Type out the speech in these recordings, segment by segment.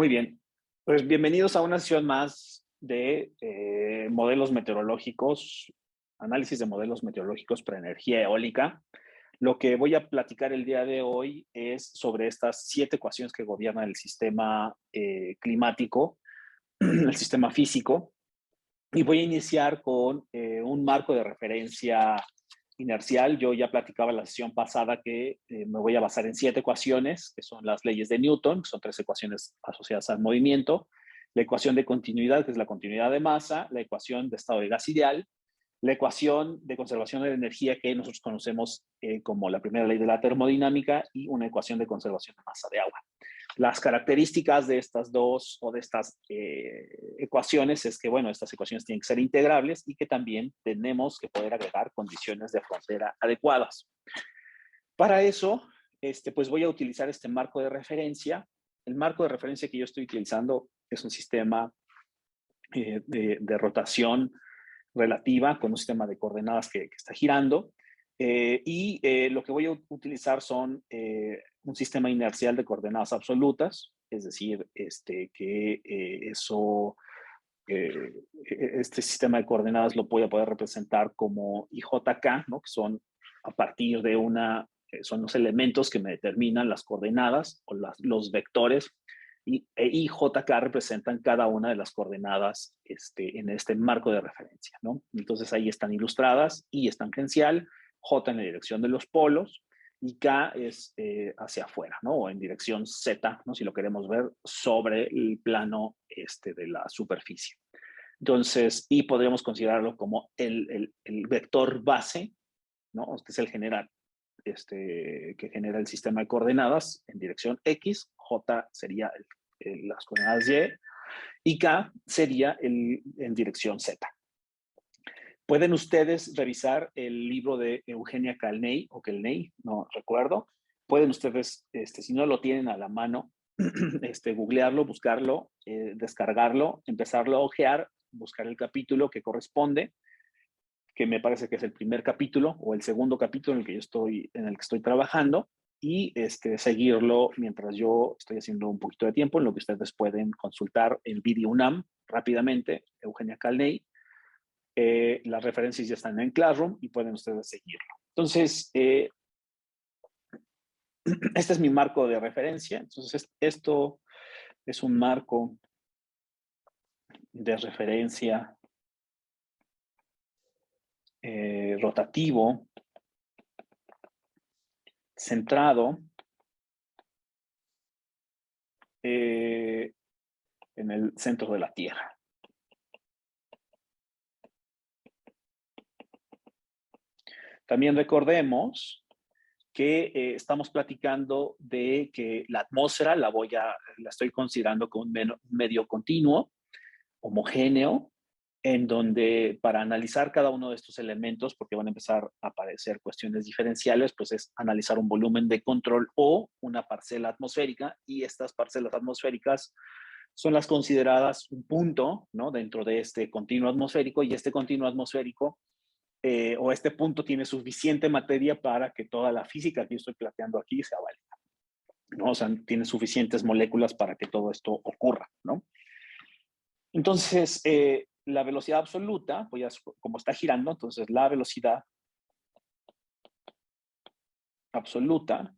Muy bien, pues bienvenidos a una sesión más de modelos meteorológicos, análisis de modelos meteorológicos para energía eólica. Lo que voy a platicar el día de hoy es sobre estas 7 ecuaciones que gobiernan el sistema climático, el sistema físico, y voy a iniciar con un marco de referencia inercial. Yo ya platicaba en la sesión pasada que me voy a basar en 7 ecuaciones, que son las leyes de Newton, que son 3 ecuaciones asociadas al movimiento, la ecuación de continuidad, que es la continuidad de masa, la ecuación de estado de gas ideal, la ecuación de conservación de la energía que nosotros conocemos como la primera ley de la termodinámica y una ecuación de conservación de masa de agua. Las características de estas dos o de estas ecuaciones es que, bueno, estas ecuaciones tienen que ser integrables y que también tenemos que poder agregar condiciones de frontera adecuadas. Para eso, pues voy a utilizar este marco de referencia. El marco de referencia que yo estoy utilizando es un sistema de rotación relativa con un sistema de coordenadas que está girando. Lo que voy a utilizar son un sistema inercial de coordenadas absolutas, es decir, este sistema de coordenadas lo voy a poder representar como IJK, ¿no? Que son a partir de son los elementos que me determinan las coordenadas o los vectores, e IJK representan cada una de las coordenadas en este marco de referencia, ¿no? Entonces ahí están ilustradas, I es tangencial, J en la dirección de los polos, y K es hacia afuera, ¿no? O en dirección Z, ¿no? Si lo queremos ver sobre el plano de la superficie. Entonces, y podríamos considerarlo como el vector base, ¿no? Que es el general, que genera el sistema de coordenadas en dirección X, J sería las coordenadas y K sería en dirección Z. Pueden ustedes revisar el libro de Eugenia Calney o Kelney, no recuerdo. Pueden ustedes, si no lo tienen a la mano, googlearlo, buscarlo, descargarlo, empezarlo a ojear, buscar el capítulo que corresponde, que me parece que es el primer capítulo o el segundo capítulo en el que estoy trabajando, y seguirlo mientras yo estoy haciendo un poquito de tiempo, en lo que ustedes pueden consultar el video UNAM rápidamente, Eugenia Calney. Las referencias ya están en Classroom y pueden ustedes seguirlo. Entonces, este es mi marco de referencia. Entonces, esto es un marco de referencia rotativo, centrado en el centro de la Tierra. También recordemos que estamos platicando de que la atmósfera la estoy considerando como un medio continuo, homogéneo, en donde para analizar cada uno de estos elementos, porque van a empezar a aparecer cuestiones diferenciales, pues es analizar un volumen de control o una parcela atmosférica, y estas parcelas atmosféricas son las consideradas un punto, ¿no? Dentro de este continuo atmosférico, y este continuo atmosférico o este punto tiene suficiente materia para que toda la física que yo estoy planteando aquí sea válida, ¿no? O sea, tiene suficientes moléculas para que todo esto ocurra, ¿no? Entonces, la velocidad absoluta, como está girando, entonces la velocidad absoluta,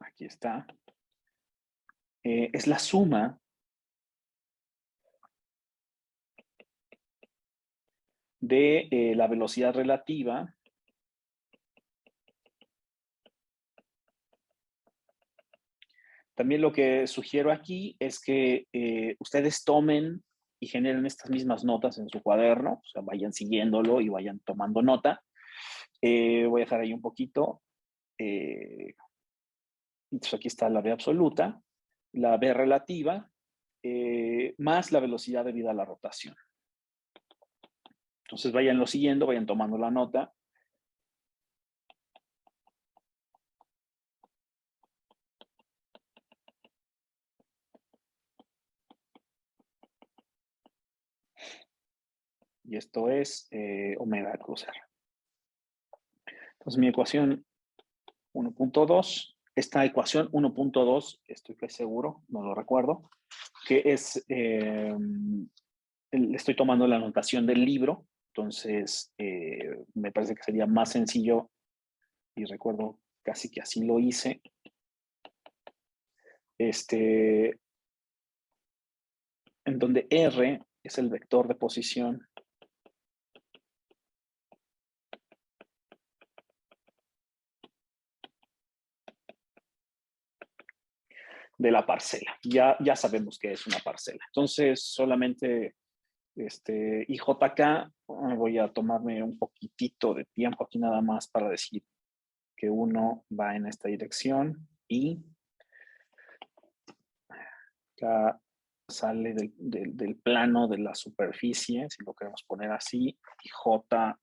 aquí está, es la suma de la velocidad relativa También lo que sugiero aquí es que ustedes tomen y generen estas mismas notas en su cuaderno, o sea, vayan siguiéndolo y vayan tomando nota. Voy a dejar ahí un poquito. Entonces aquí está la V absoluta, la V relativa, más la velocidad debida a la rotación. Entonces vayanlo siguiendo, vayan tomando la nota. Y esto es omega cruz R. Entonces mi ecuación 1.2 esta ecuación 1.2, estoy seguro, no lo recuerdo, que es, estoy tomando la anotación del libro, entonces me parece que sería más sencillo, y recuerdo casi que así lo hice, en donde R es el vector de posición de la parcela. Ya sabemos que es una parcela. Entonces, solamente IJK, voy a tomarme un poquitito de tiempo aquí nada más para decir que uno va en esta dirección y acá sale del plano de la superficie, si lo queremos poner así, y J,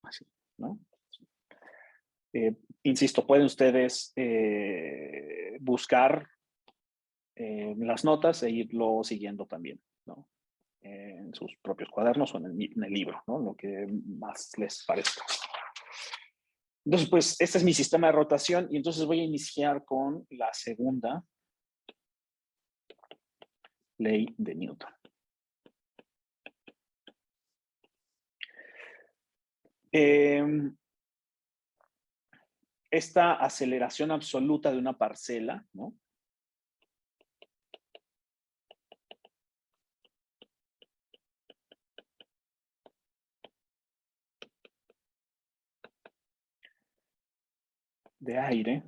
así, ¿no? Insisto, pueden ustedes buscar las notas e irlo siguiendo también, ¿no? En sus propios cuadernos o en el libro, ¿no? Lo que más les parezca. Entonces, pues, este es mi sistema de rotación y entonces voy a iniciar con la segunda ley de Newton. Esta aceleración absoluta de una parcela, ¿no? De aire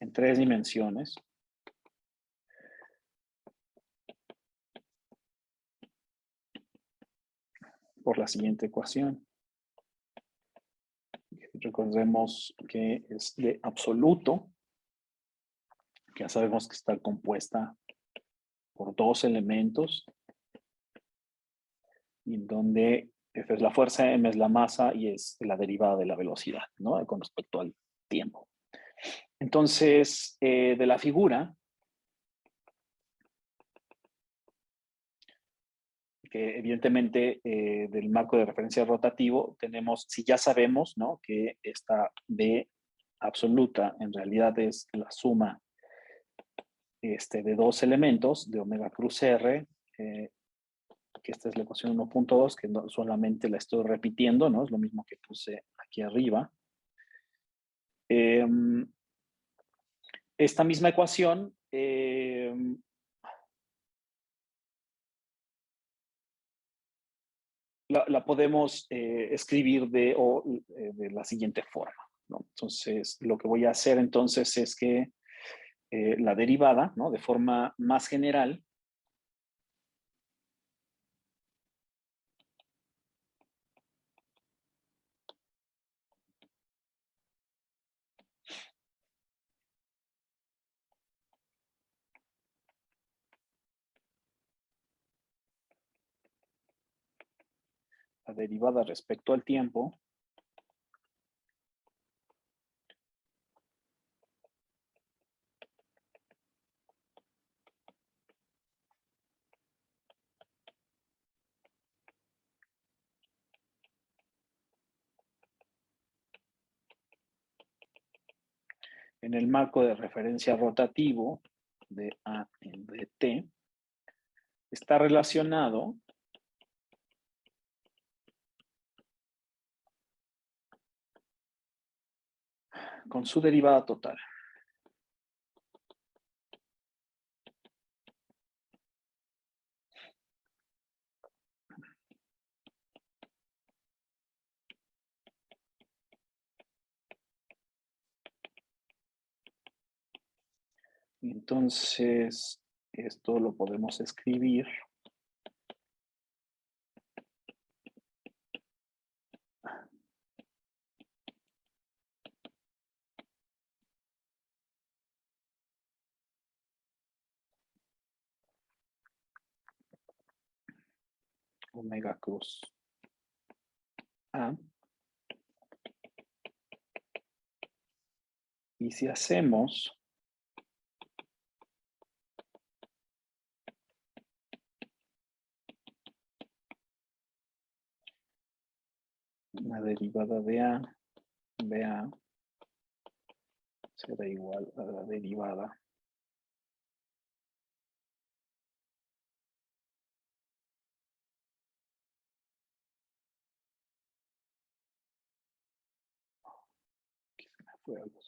en 3 dimensiones por la siguiente ecuación. Recordemos que es de absoluto, que ya sabemos que está compuesta por 2 elementos, y en donde F es la fuerza, M es la masa y es la derivada de la velocidad, ¿no? Con respecto al tiempo. Entonces, de la figura, que evidentemente del marco de referencia rotativo tenemos, si ya sabemos, ¿no? Que esta B absoluta en realidad es la suma de 2 elementos de omega cruz R, que esta es la ecuación 1.2, que no, solamente la estoy repitiendo, ¿no? Es lo mismo que puse aquí arriba. Esta misma ecuación la podemos escribir de la siguiente forma, ¿no? Entonces, lo que voy a hacer entonces es que la derivada, ¿no? De forma más general, la derivada respecto al tiempo, en el marco de referencia rotativo de A en dt, está relacionado con su derivada total. Entonces, esto lo podemos escribir omega cruz A. Y si hacemos una derivada de A BA será igual a la derivada fue algo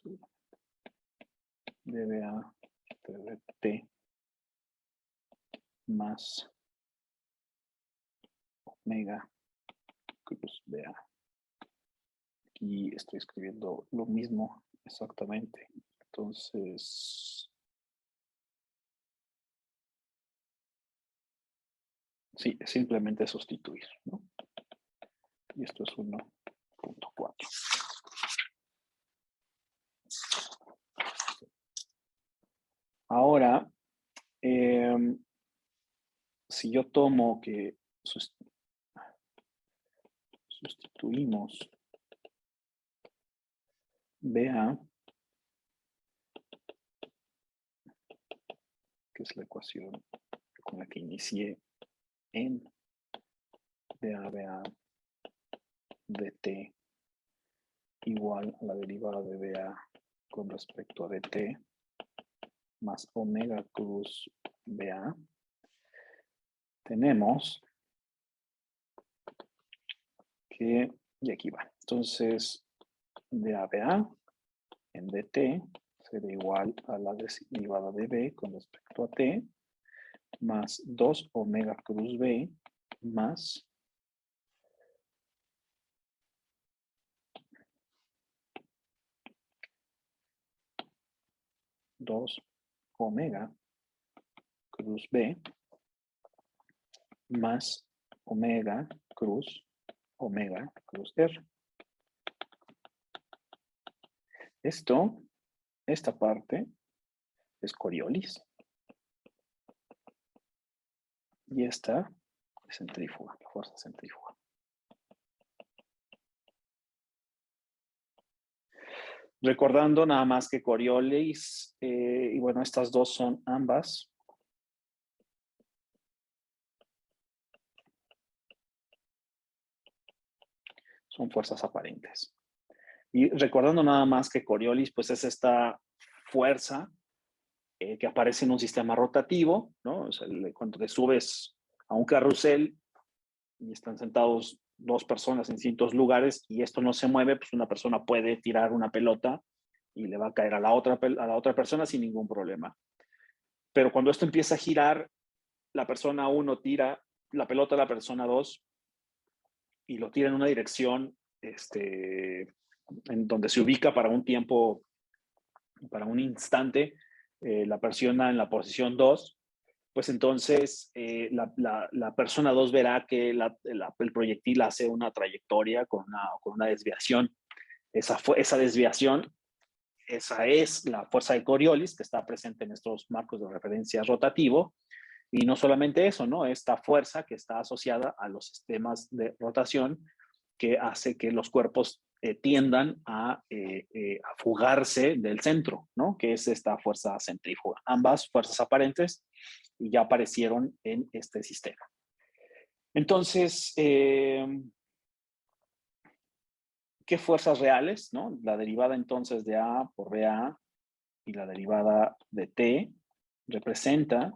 de BA de T más omega cruz BA. Aquí estoy escribiendo lo mismo exactamente. Entonces, sí, simplemente sustituir, ¿no? Y esto es 1.4. Ahora, si yo tomo que sustituimos BA, que es la ecuación con la que inicié, en BA de T igual a la derivada de BA con respecto a dt más omega cruz BA, tenemos que, y aquí va, entonces BA en dt será igual a la derivada de B con respecto a T más 2 omega cruz B más 2 omega cruz B más omega cruz R. Esta parte es Coriolis y esta es centrífuga, la fuerza centrífuga. Recordando nada más que Coriolis, y bueno, estas dos son ambas son fuerzas aparentes. Y recordando nada más que Coriolis, pues es esta fuerza que aparece en un sistema rotativo, ¿no? O sea, cuando te subes a un carrusel y están sentados dos personas en distintos lugares y esto no se mueve, pues una persona puede tirar una pelota y le va a caer a la otra persona sin ningún problema. Pero cuando esto empieza a girar, la persona 1 tira la pelota a la persona 2 y lo tira en una dirección en donde se ubica para un tiempo, para un instante, la persona en la posición 2, pues entonces la persona 2 verá que el proyectil hace una trayectoria con una desviación. Esa desviación, esa es la fuerza de Coriolis que está presente en estos marcos de referencia rotativo. Y no solamente eso, ¿no? Esta fuerza que está asociada a los sistemas de rotación que hace que los cuerpos tiendan a fugarse del centro, ¿no? Que es esta fuerza centrífuga. Ambas fuerzas aparentes y ya aparecieron en este sistema. Entonces, ¿qué fuerzas reales, no? La derivada entonces de A por BA y la derivada de T representa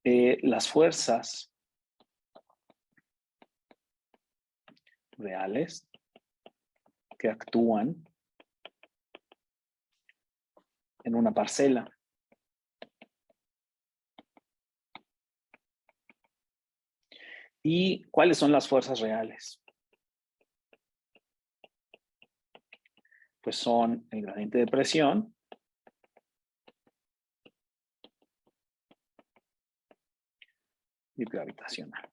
las fuerzas reales que actúan en una parcela. ¿Y cuáles son las fuerzas reales? Pues son el gradiente de presión y gravitacional.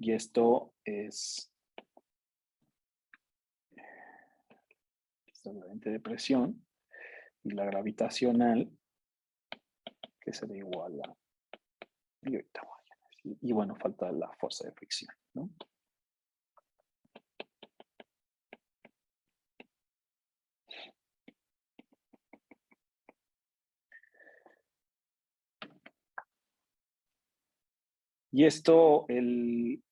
Y esto es el gradiente de presión y la gravitacional, que será igual a... Y ahorita voy a decir, y bueno, falta la fuerza de fricción, ¿no? Y esto, el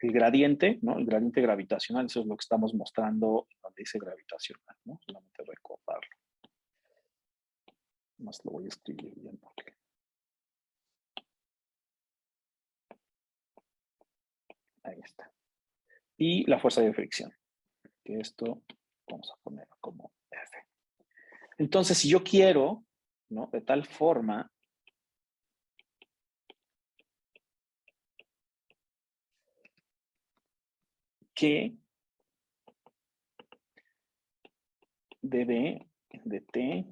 gradiente, ¿no? El gradiente gravitacional, eso es lo que estamos mostrando donde dice gravitacional, ¿no? Solamente recordarlo. Más lo voy a escribir bien porque... Ahí está. Y la fuerza de fricción, que esto vamos a poner como F. Entonces, si yo quiero, ¿no? De tal forma que dB de T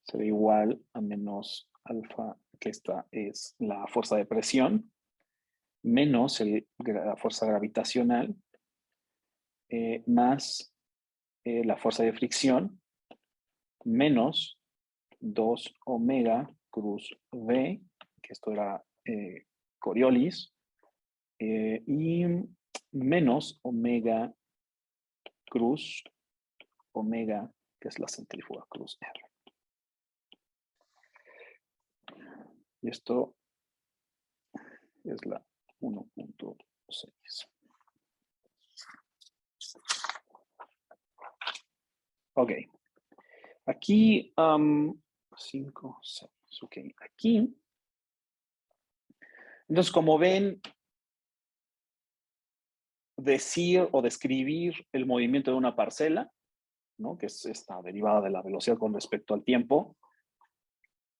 será igual a menos alfa, que esta es la fuerza de presión, menos la fuerza gravitacional, más la fuerza de fricción, menos 2 omega cruz V, que esto era Coriolis, y menos omega cruz omega, que es la centrífuga cruz R. Y esto es la 1.6. Ok. Aquí, 5, 6. Ok. Aquí. Entonces, como ven, decir o describir el movimiento de una parcela, ¿no? Que es esta derivada de la velocidad con respecto al tiempo,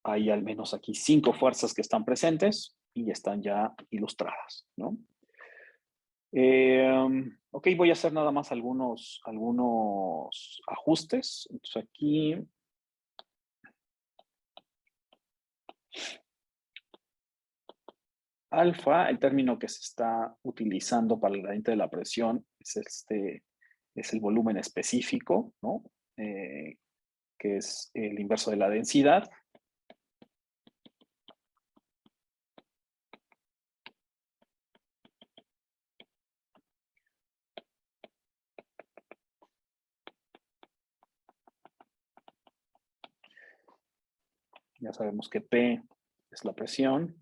hay al menos aquí 5 fuerzas que están presentes y están ya ilustradas, ¿no? Ok, voy a hacer nada más algunos ajustes. Entonces aquí alfa, el término que se está utilizando para el gradiente de la presión es el volumen específico, ¿no? Que es el inverso de la densidad. Ya sabemos que P es la presión.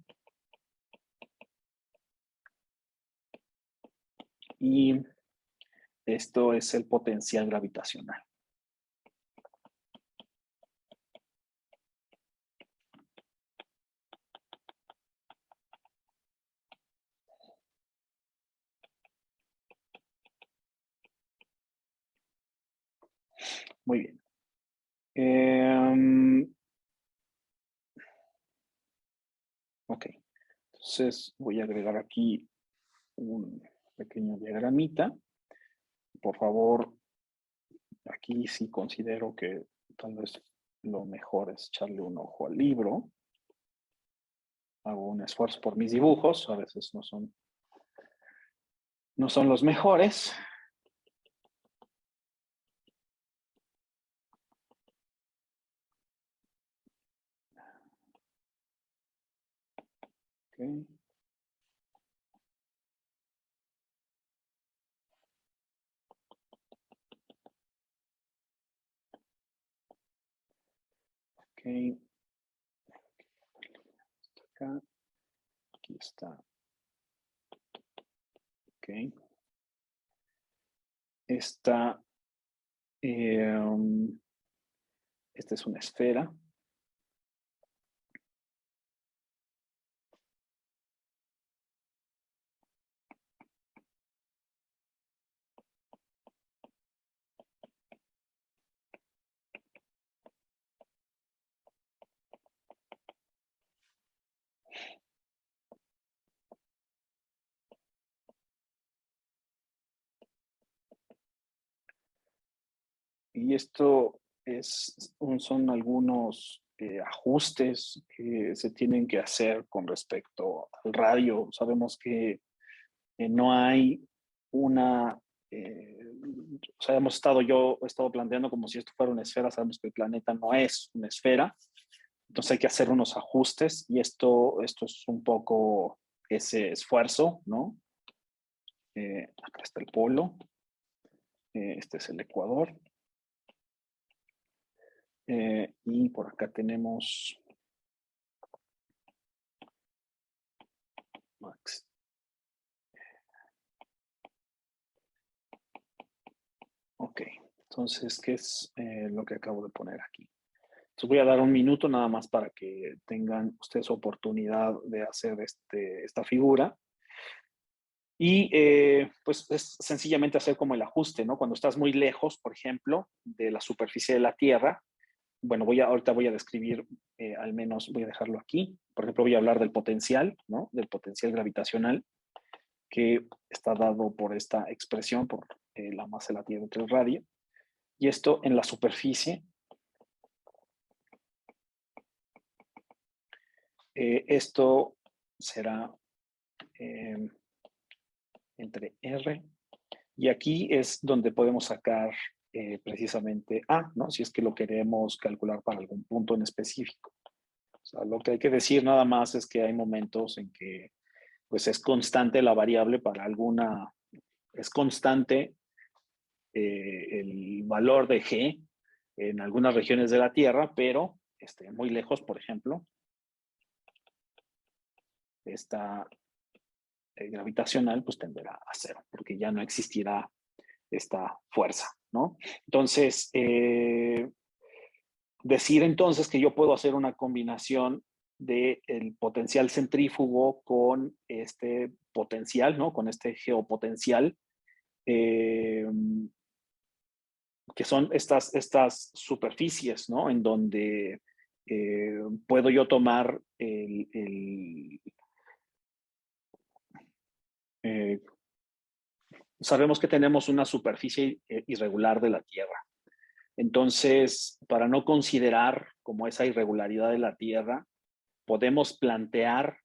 Y esto es el potencial gravitacional. Muy bien. Ok. Entonces voy a agregar aquí un pequeño diagramita. Por favor, aquí sí considero que tal vez lo mejor es echarle un ojo al libro. Hago un esfuerzo por mis dibujos, a veces no son los mejores. Okay. Ok. Acá. Aquí está. Ok. Esta es una esfera. Y esto son algunos ajustes que se tienen que hacer con respecto al radio. Sabemos que no hay una, o sea, yo he estado planteando como si esto fuera una esfera, sabemos que el planeta no es una esfera, entonces hay que hacer unos ajustes y esto es un poco ese esfuerzo, ¿no? Acá está el polo, este es el Ecuador. Y por acá tenemos Max. Ok, entonces, ¿qué es lo que acabo de poner aquí? Entonces voy a dar un minuto nada más para que tengan ustedes oportunidad de hacer esta figura. Y pues es sencillamente hacer como el ajuste, ¿no? Cuando estás muy lejos, por ejemplo, de la superficie de la Tierra, bueno, ahorita voy a describir, al menos voy a dejarlo aquí. Por ejemplo, voy a hablar del potencial, ¿no? Del potencial gravitacional que está dado por esta expresión, por la masa de la Tierra entre el radio. Y esto en la superficie, esto será entre R. Y aquí es donde podemos sacar precisamente A, ¿no? Si es que lo queremos calcular para algún punto en específico. O sea, lo que hay que decir nada más es que hay momentos en que pues es constante la variable para alguna, es constante el valor de G en algunas regiones de la Tierra, pero muy lejos, por ejemplo, esta gravitacional pues tenderá a cero, porque ya no existirá esta fuerza, ¿no? Entonces, decir entonces que yo puedo hacer una combinación del potencial centrífugo con este potencial, ¿no? Con este geopotencial, eh, que son estas superficies, ¿no? En donde puedo yo tomar eh, sabemos que tenemos una superficie irregular de la Tierra. Entonces, para no considerar como esa irregularidad de la Tierra, podemos plantear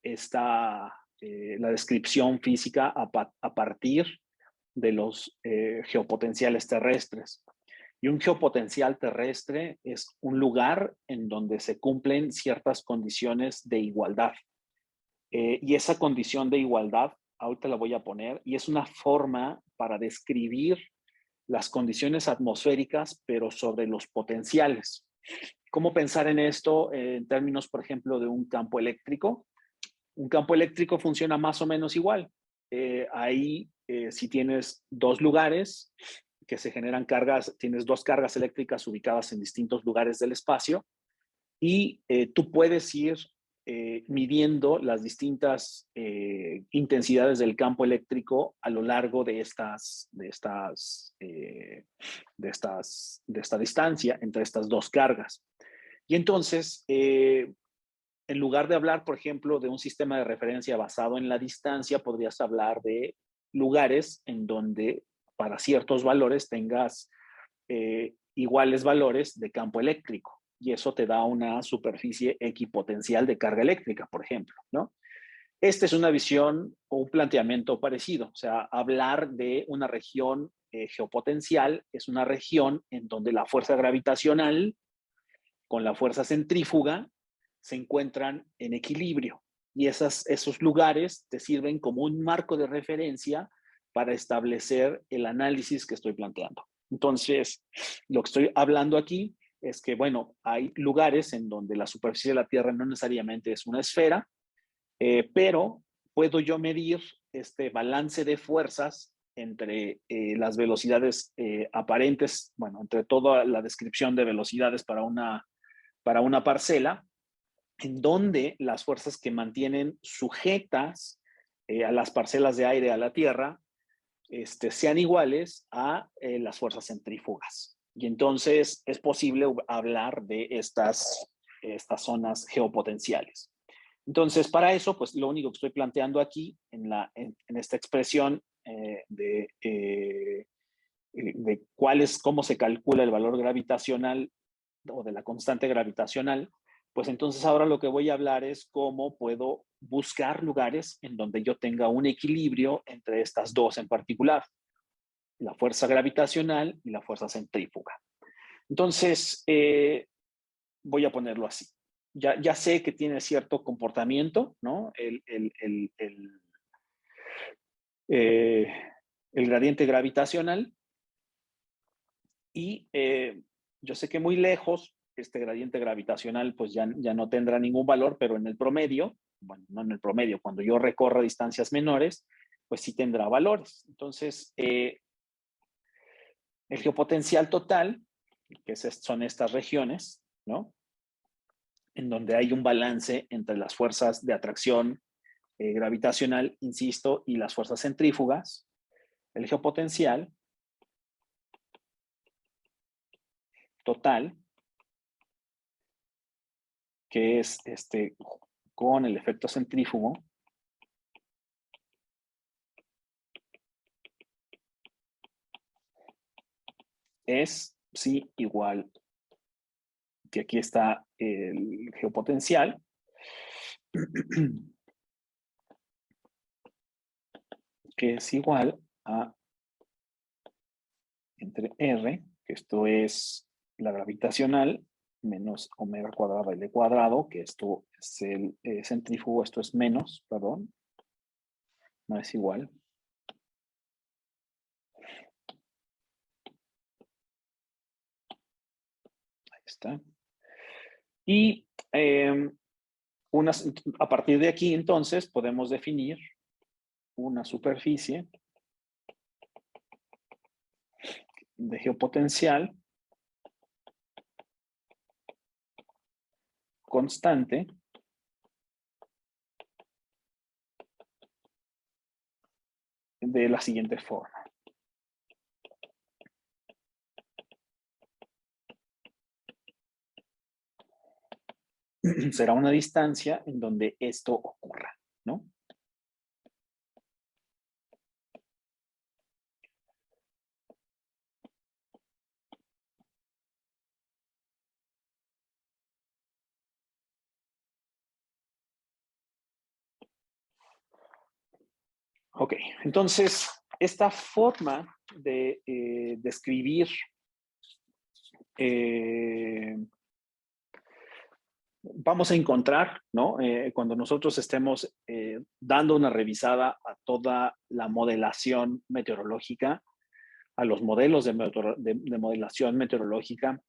la descripción física a partir de los geopotenciales terrestres. Y un geopotencial terrestre es un lugar en donde se cumplen ciertas condiciones de igualdad. Y esa condición de igualdad, ahorita la voy a poner, y es una forma para describir las condiciones atmosféricas, pero sobre los potenciales. ¿Cómo pensar en esto en términos, por ejemplo, de un campo eléctrico? Un campo eléctrico funciona más o menos igual. Ahí, si tienes dos lugares que se generan cargas, tienes dos cargas eléctricas ubicadas en distintos lugares del espacio y tú puedes ir midiendo las distintas intensidades del campo eléctrico a lo largo de esta distancia entre estas dos cargas. Y entonces, en lugar de hablar, por ejemplo, de un sistema de referencia basado en la distancia, podrías hablar de lugares en donde para ciertos valores tengas iguales valores de campo eléctrico. Y eso te da una superficie equipotencial de carga eléctrica, por ejemplo, ¿no? Esta es una visión o un planteamiento parecido. O sea, hablar de una región geopotencial es una región en donde la fuerza gravitacional con la fuerza centrífuga se encuentran en equilibrio. Y esos lugares te sirven como un marco de referencia para establecer el análisis que estoy planteando. Entonces, lo que estoy hablando aquí es que, bueno, hay lugares en donde la superficie de la Tierra no necesariamente es una esfera, pero puedo yo medir este balance de fuerzas entre las velocidades aparentes, bueno, entre toda la descripción de velocidades para una parcela, en donde las fuerzas que mantienen sujetas a las parcelas de aire a la Tierra sean iguales a las fuerzas centrífugas. Y entonces es posible hablar de estas zonas geopotenciales. Entonces, para eso, pues lo único que estoy planteando aquí en esta expresión de cómo se calcula el valor gravitacional o de la constante gravitacional, pues entonces ahora lo que voy a hablar es cómo puedo buscar lugares en donde yo tenga un equilibrio entre estas dos en particular, la fuerza gravitacional y la fuerza centrífuga. Entonces, voy a ponerlo así. Ya sé que tiene cierto comportamiento, ¿no? Eh, el gradiente gravitacional y yo sé que muy lejos este gradiente gravitacional pues ya no tendrá ningún valor, pero en el promedio, bueno, no en el promedio, cuando yo recorra distancias menores, pues sí tendrá valores. Entonces, el geopotencial total, que son estas regiones, ¿no? En donde hay un balance entre las fuerzas de atracción gravitacional, insisto, y las fuerzas centrífugas. El geopotencial total, que es con el efecto centrífugo, es sí igual, que aquí está el geopotencial, que es igual a entre R, que esto es la gravitacional, menos omega cuadrado L cuadrado, que esto es el centrífugo, esto es menos, perdón, no es igual. Ahí está. Y a partir de aquí, entonces, podemos definir una superficie de geopotencial constante de la siguiente forma. Será una distancia en donde esto ocurra, ¿no? Ok, entonces, esta forma de describir vamos a encontrar, ¿no? Cuando nosotros estemos dando una revisada a toda la modelación meteorológica, a los modelos de modelación meteorológica,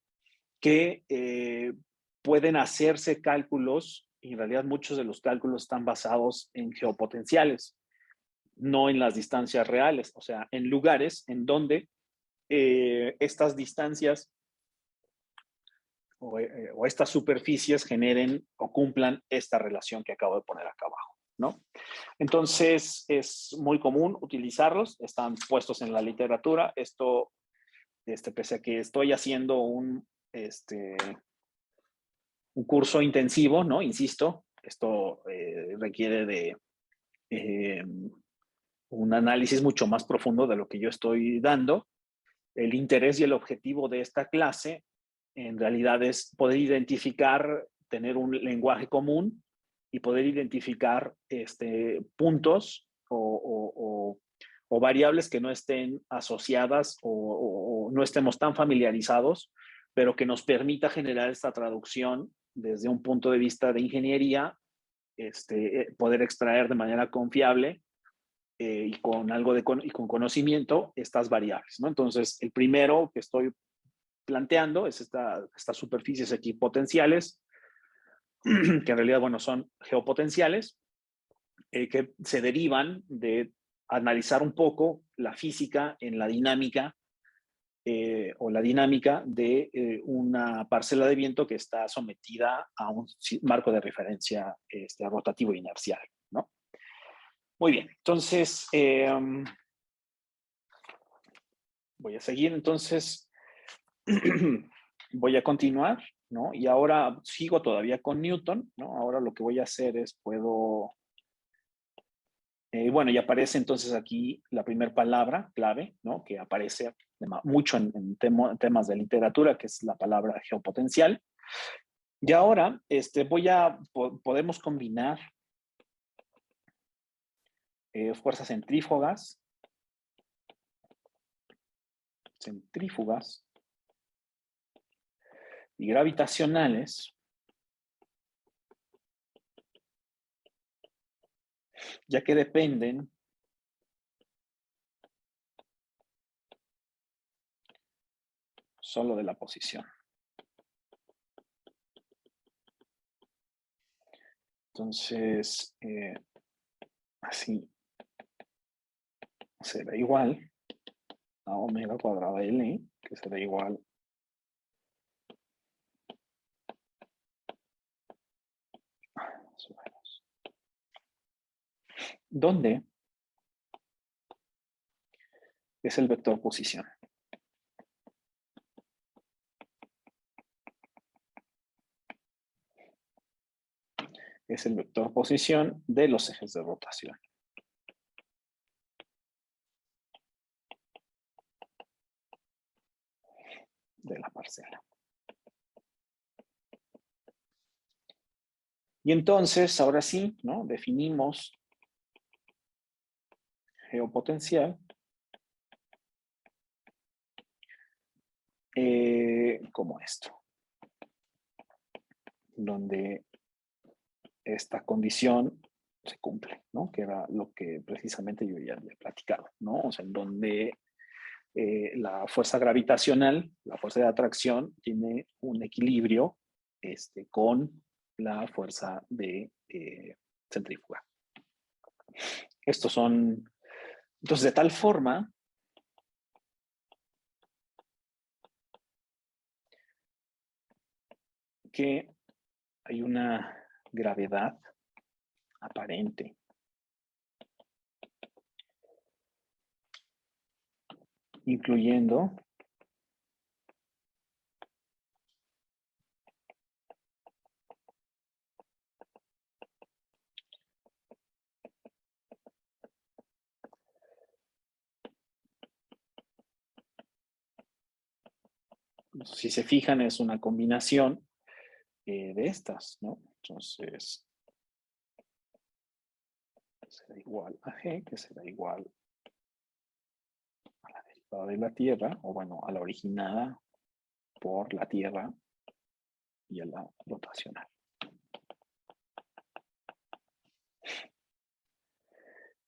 que pueden hacerse cálculos, y en realidad muchos de los cálculos están basados en geopotenciales, no en las distancias reales, o sea, en lugares en donde estas distancias o estas superficies generen o cumplan esta relación que acabo de poner acá abajo, ¿no? Entonces, es muy común utilizarlos, están puestos en la literatura. Esto, pese a que estoy haciendo un curso intensivo, ¿no? Insisto, esto requiere de un análisis mucho más profundo de lo que yo estoy dando. El interés y el objetivo de esta clase en realidad es poder identificar, tener un lenguaje común y poder identificar puntos o variables que no estén asociadas o no estemos tan familiarizados, pero que nos permita generar esta traducción desde un punto de vista de ingeniería, poder extraer de manera confiable y con algo y con conocimiento estas variables, ¿no? Entonces, el primero que estoy planteando es estas superficies equipotenciales, que en realidad, bueno, son geopotenciales, que se derivan de analizar un poco la física en la dinámica o la dinámica de una parcela de viento que está sometida a un marco de referencia rotativo e inercial, ¿no? Muy bien, entonces voy a seguir, entonces voy a continuar, ¿no? Y ahora sigo todavía con Newton, ¿no? Ahora lo que voy a hacer es bueno, y aparece entonces aquí la primera palabra clave, ¿no? Que aparece mucho en temas de literatura, que es la palabra geopotencial. Y ahora podemos combinar fuerzas centrífugas y gravitacionales, ya que dependen solo de la posición. Entonces, así será igual a omega cuadrada L, que será igual donde es el vector posición. Es el vector posición de los ejes de rotación. De la parcela. Y entonces, ahora sí, ¿no? Definimos geopotencial como esto, donde esta condición se cumple, ¿no? Que era lo que precisamente yo ya había platicado, ¿no? O sea, en donde la fuerza gravitacional, la fuerza de atracción, tiene un equilibrio con la fuerza de centrífuga. Estos son, entonces, de tal forma que hay una gravedad aparente incluyendo si se fijan es una combinación de estas, ¿no? Entonces será igual a G, que será igual a la derivada de la Tierra, o bueno, a la originada por la Tierra y a la rotacional.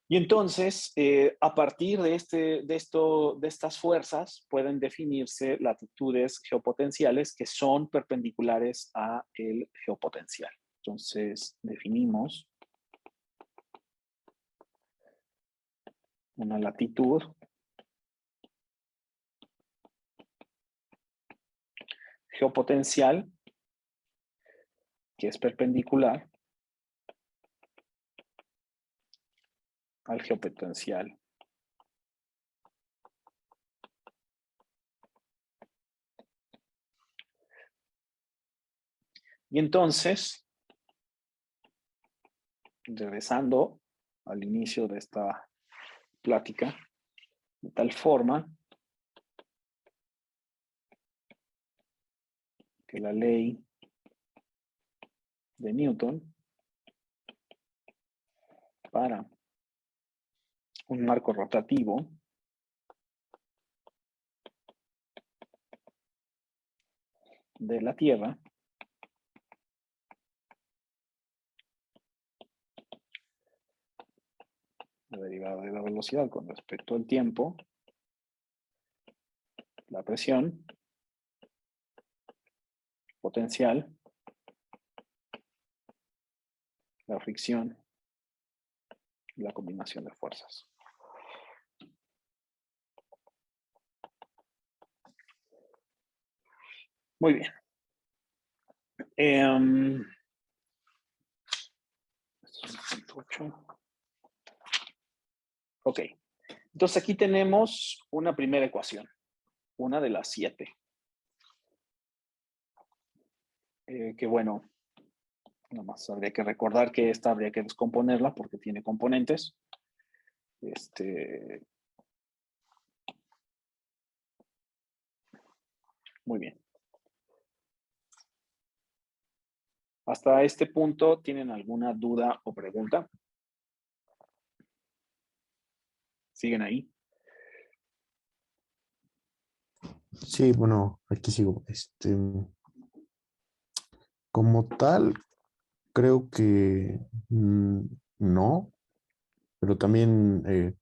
Y entonces, a partir de estas fuerzas, pueden definirse latitudes geopotenciales que son perpendiculares a el geopotencial. Entonces, definimos una latitud geopotencial que es perpendicular al geopotencial y entonces, regresando al inicio de esta plática, de tal forma que la ley de Newton para un marco rotativo de la Tierra la derivada de la velocidad con respecto al tiempo, la presión, potencial, la fricción y la combinación de fuerzas. Muy bien. Ok. Entonces aquí tenemos una primera ecuación, una de las 7. Que bueno, nada más habría que recordar que esta habría que descomponerla porque tiene componentes. Muy bien. Hasta este punto, ¿tienen alguna duda o pregunta? ¿Siguen ahí? Sí, bueno, aquí sigo. Como tal, creo que no, pero también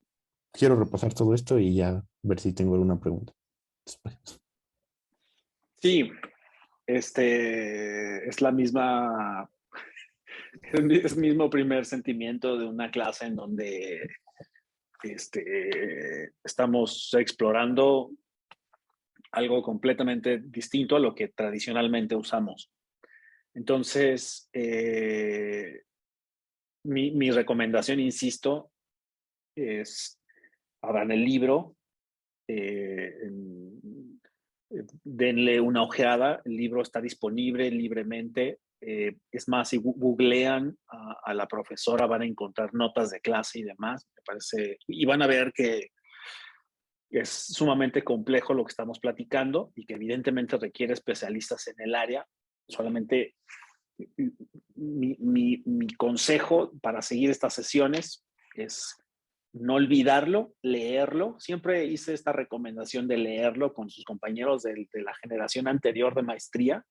quiero repasar todo esto y ya ver si tengo alguna pregunta después. Sí, es la misma Es mismo primer sentimiento de una clase en donde estamos explorando algo completamente distinto a lo que tradicionalmente usamos. Entonces, mi recomendación, insisto, es abran el libro, denle una ojeada, el libro está disponible libremente. Es más, si googlean a la profesora van a encontrar notas de clase y demás, me parece, y van a ver que es sumamente complejo lo que estamos platicando y que evidentemente requiere especialistas en el área. Solamente mi consejo para seguir estas sesiones es no olvidarlo, leerlo. Siempre hice esta recomendación de leerlo con sus compañeros de la generación anterior de maestría.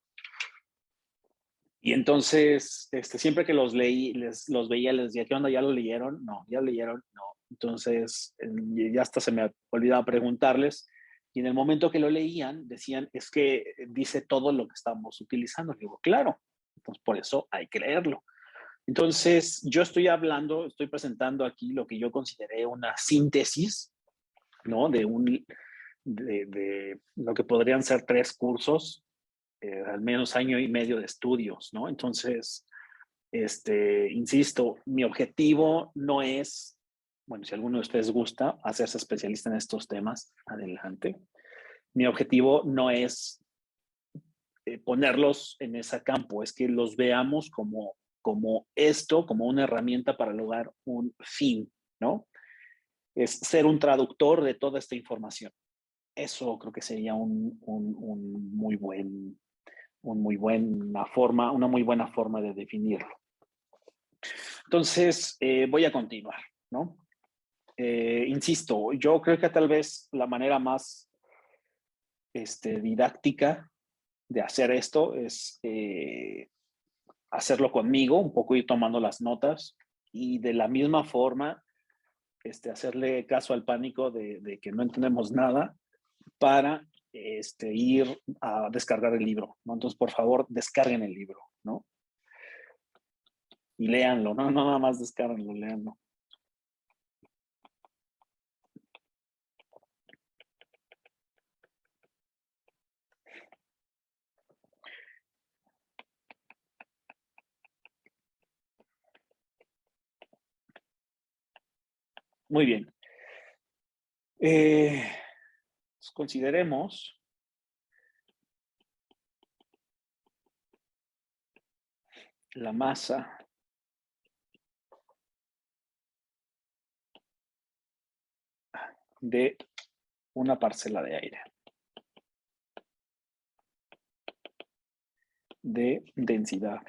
Y entonces, siempre que los leí, los veía, les decía, ¿qué onda? ¿Ya lo leyeron? No, ¿ya leyeron? No. Entonces, ya hasta se me olvidaba preguntarles. Y en el momento que lo leían, decían, es que dice todo lo que estamos utilizando. Digo, claro, pues por eso hay que leerlo. Entonces, yo estoy presentando aquí lo que yo consideré una síntesis, ¿no? De lo que podrían ser 3 cursos, al menos año y medio de estudios, ¿no? Entonces, insisto, mi objetivo no es, bueno, si alguno de ustedes gusta hacerse especialista en estos temas, adelante. Mi objetivo no es ponerlos en ese campo, es que los veamos como como una herramienta para lograr un fin, ¿no? Es ser un traductor de toda esta información. Eso creo que sería una muy buena forma de definirlo. Entonces, voy a continuar, ¿no? Insisto, yo creo que tal vez la manera más didáctica de hacer esto es hacerlo conmigo, un poco ir tomando las notas y de la misma forma hacerle caso al pánico de que no entendemos nada para ir a descargar el libro, ¿no? Entonces, por favor, descarguen el libro, ¿no? Y léanlo, no nada más descárguenlo, léanlo. Muy bien. Consideremos la masa de una parcela de aire de densidad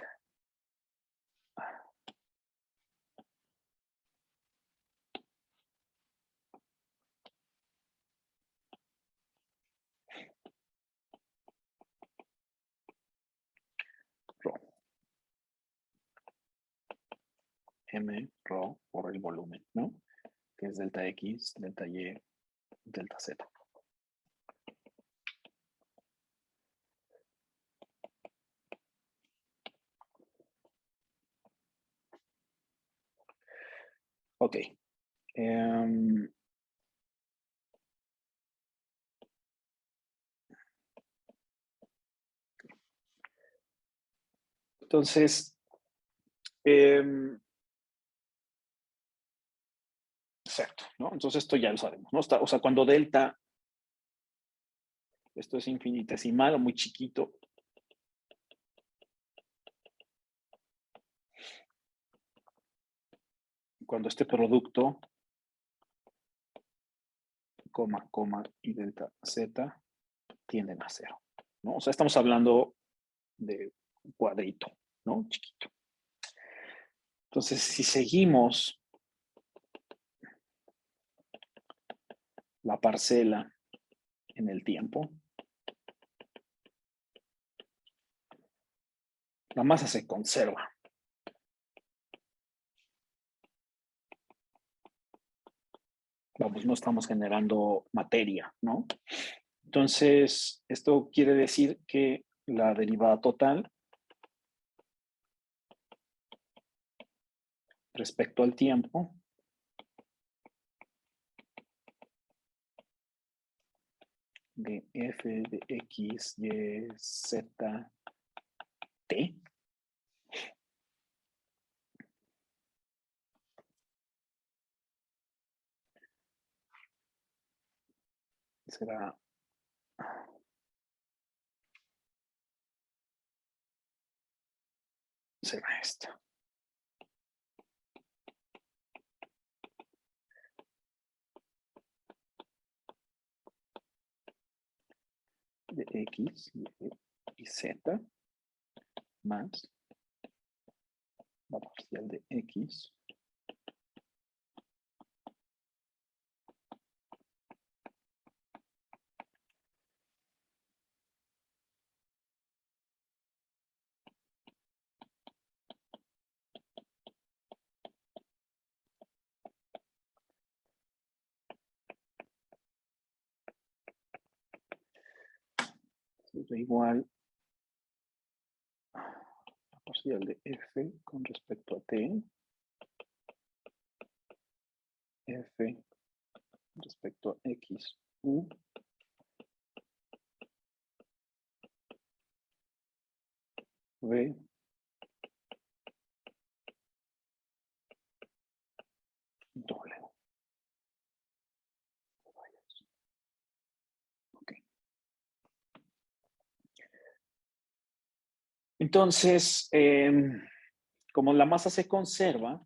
ρ, m ρ por el volumen, ¿no? Que es delta X, delta Y, delta Z. Ok. Entonces, exacto, ¿no? Entonces esto ya lo sabemos, ¿no? O sea, cuando delta, esto es infinitesimal o muy chiquito, cuando este producto, coma y delta Z tienden a cero, ¿no? O sea, estamos hablando de un cuadrito, ¿no? Chiquito. Entonces, si seguimos la parcela en el tiempo, la masa se conserva. Vamos, no estamos generando materia, ¿no? Entonces, esto quiere decir que la derivada total respecto al tiempo de f de x, y, z, t será esta. De x y z más la parcial de x es igual a la parcial de f con respecto a t, f respecto a x, u, v, w. Okay. Entonces, como la masa se conserva,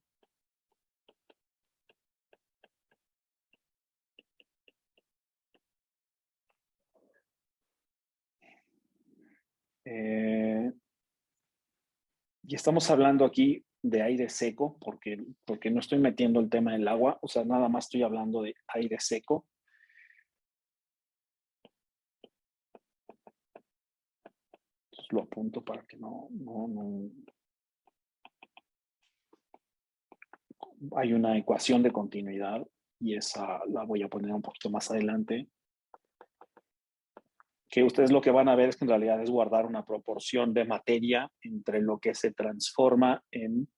y estamos hablando aquí de aire seco, porque no estoy metiendo el tema del agua, o sea, nada más estoy hablando de aire seco. Entonces lo apunto para que no. Hay una ecuación de continuidad y esa la voy a poner un poquito más adelante. Que ustedes lo que van a ver es que en realidad es guardar una proporción de materia entre lo que se transforma en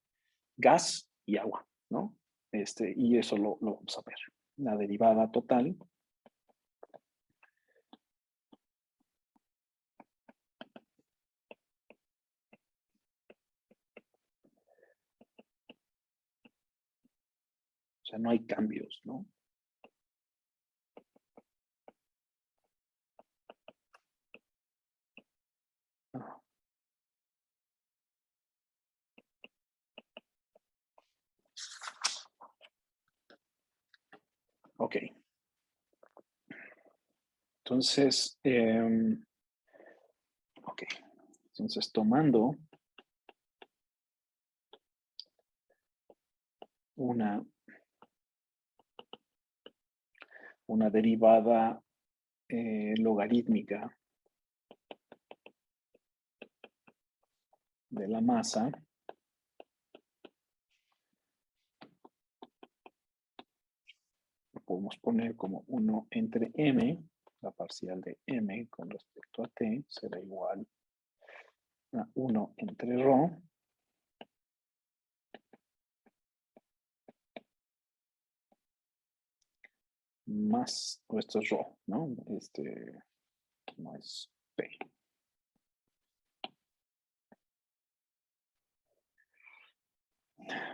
gas y agua, ¿no? Y eso lo vamos a ver. La derivada total o sea, no hay cambios, ¿no? Ok. Entonces, ok. Entonces, tomando una derivada logarítmica de la masa, lo podemos poner como 1 entre m, la parcial de m con respecto a t será igual a 1 entre ρ más, o esto es ρ, ¿no? No es p.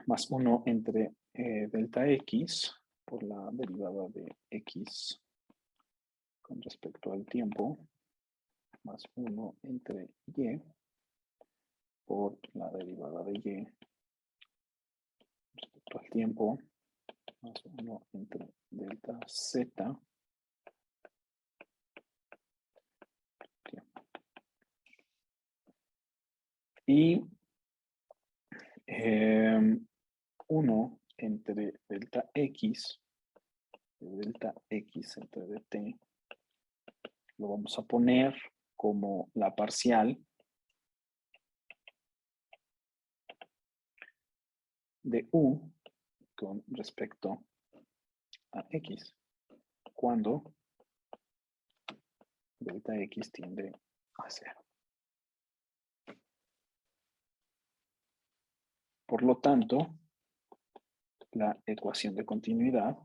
Más 1 entre delta x por la derivada de x con respecto al tiempo, más 1 entre y por la derivada de y respecto al tiempo, más 1 entre delta z tiempo. Y 1 entre delta x entre dt, lo vamos a poner como la parcial de u con respecto a x, cuando delta x tiende a 0. Por lo tanto, la ecuación de continuidad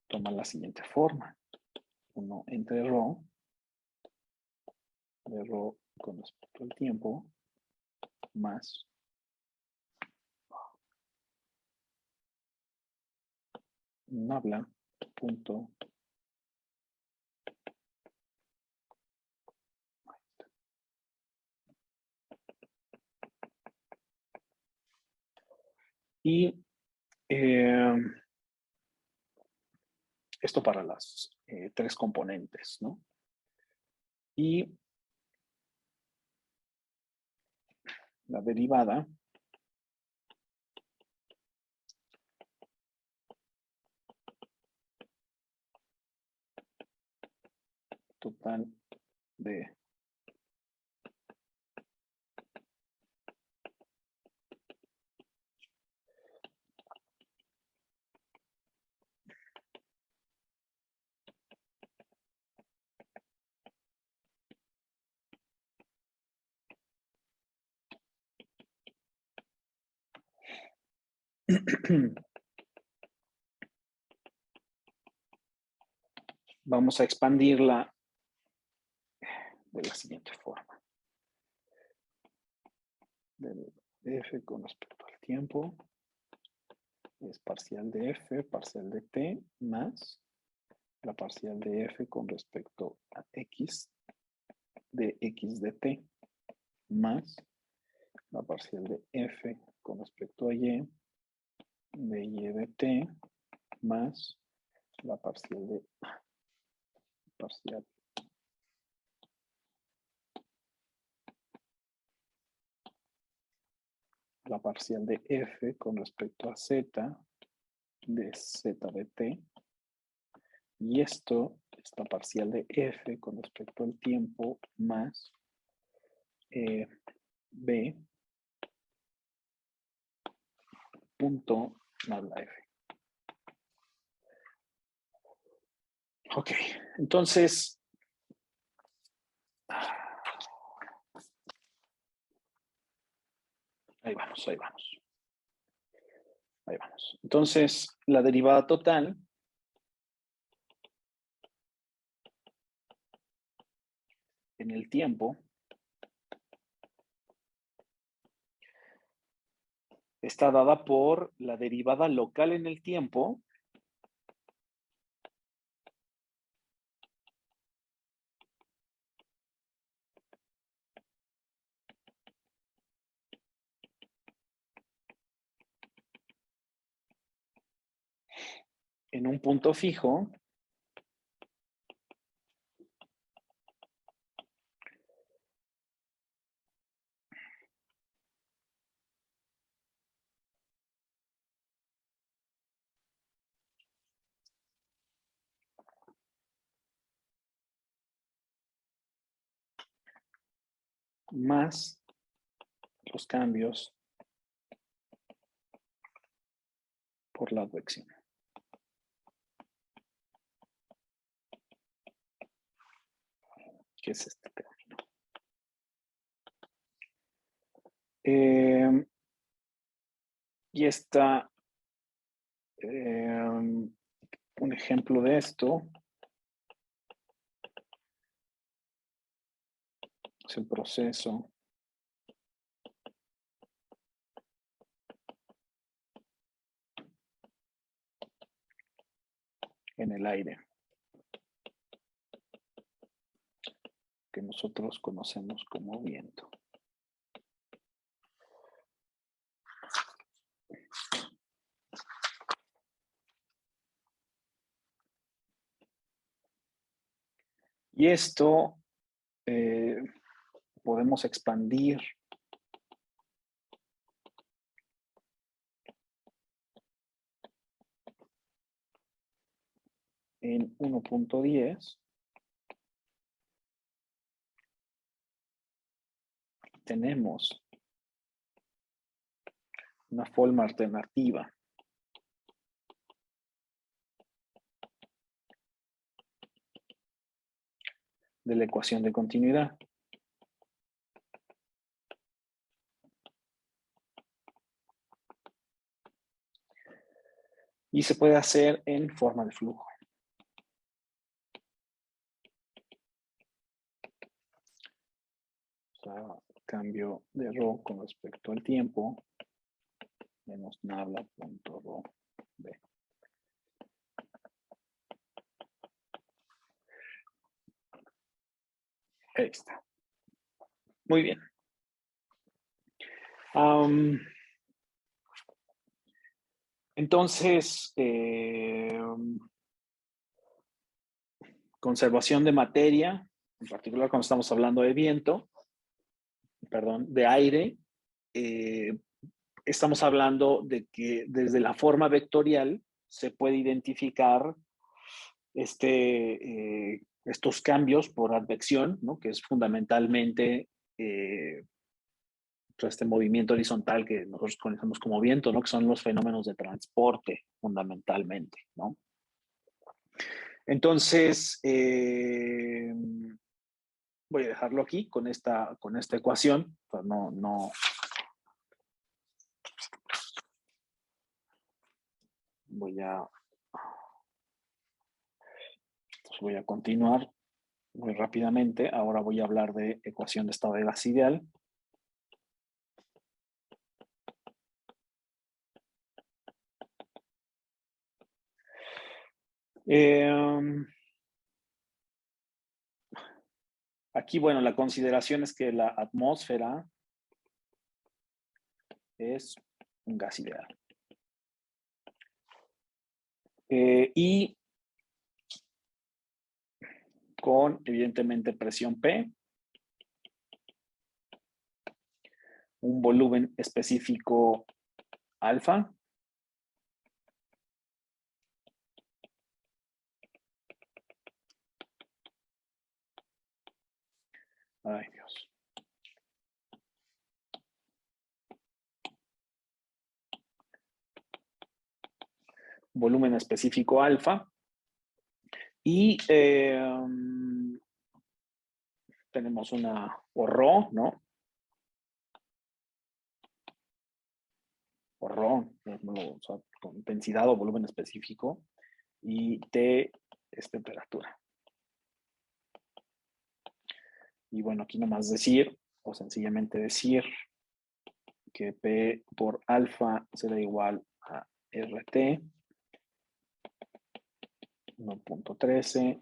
toma la siguiente forma. 1 entre rho, de rho con respecto al tiempo, más nabla punto y esto para las tres componentes, ¿no? Y la derivada total de vamos a expandirla de la siguiente forma. Del f con respecto al tiempo es parcial de f, parcial de t, más la parcial de f con respecto a x de t, más la parcial de f con respecto a y de t, más la parcial de la parcial de f con respecto a z de t, y esto es la parcial de f con respecto al tiempo más b punto nabla f. Ok, entonces ahí vamos, ahí vamos. Ahí vamos. Entonces, la derivada total en el tiempo está dada por la derivada local en el tiempo en un punto fijo más los cambios por la advección. ¿Qué es este término? Y está un ejemplo de esto es el proceso en el aire que nosotros conocemos como viento. Y esto podemos expandir en 1.10. Tenemos una forma alternativa de la ecuación de continuidad. Y se puede hacer en forma de flujo. O sea, cambio de ρ con respecto al tiempo, menos nabla.ρ b. Ahí está. Muy bien. Entonces, conservación de materia, en particular cuando estamos hablando de viento, perdón, de aire, estamos hablando de que desde la forma vectorial se puede identificar estos cambios por advección, ¿no? Que es fundamentalmente este movimiento horizontal que nosotros conocemos como viento, ¿no? Que son los fenómenos de transporte fundamentalmente, ¿no? Entonces, voy a dejarlo aquí con esta ecuación. O sea, no. Voy a continuar muy rápidamente. Ahora voy a hablar de ecuación de estado de gas ideal. Aquí, bueno, la consideración es que la atmósfera es un gas ideal. Y con, evidentemente, presión P, un volumen específico alfa, ay Dios, volumen específico alfa, y tenemos una o ρ, ¿no? O ρ, o sea, con intensidad o volumen específico, y T es temperatura. Y bueno, aquí nomás decir, o sencillamente decir, que P por alfa será igual a RT 1.13,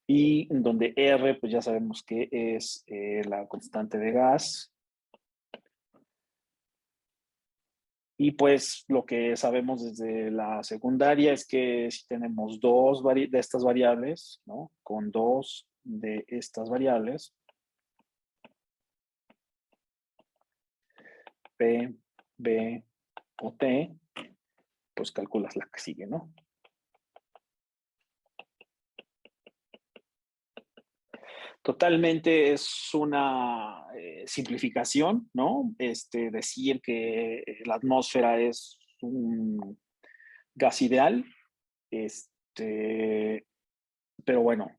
y donde R, pues ya sabemos que es la constante de gas. Y pues lo que sabemos desde la secundaria es que si tenemos dos de estas variables, ¿no? Con dos de estas variables, P, B o T, pues calculas la que sigue, ¿no? Totalmente es una simplificación, ¿no? Decir que la atmósfera es un gas ideal, pero bueno,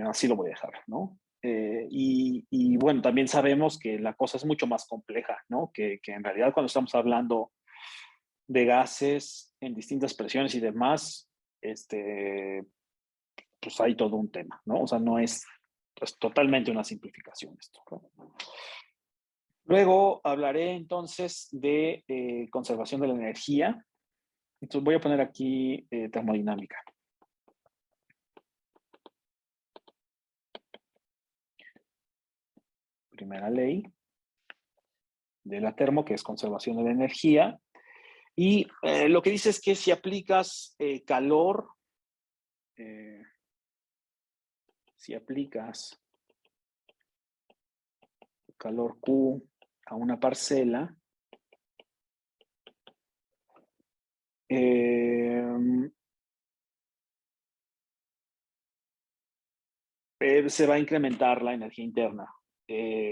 así lo voy a dejar, ¿no? Y bueno, también sabemos que la cosa es mucho más compleja, ¿no? Que en realidad cuando estamos hablando de gases en distintas presiones y demás, pues hay todo un tema, ¿no? O sea, no es totalmente una simplificación esto, ¿no? Luego hablaré entonces de conservación de la energía. Entonces voy a poner aquí termodinámica. Primera ley de la termo, que es conservación de la energía. Y lo que dice es que si aplicas calor, si aplicas calor Q a una parcela, se va a incrementar la energía interna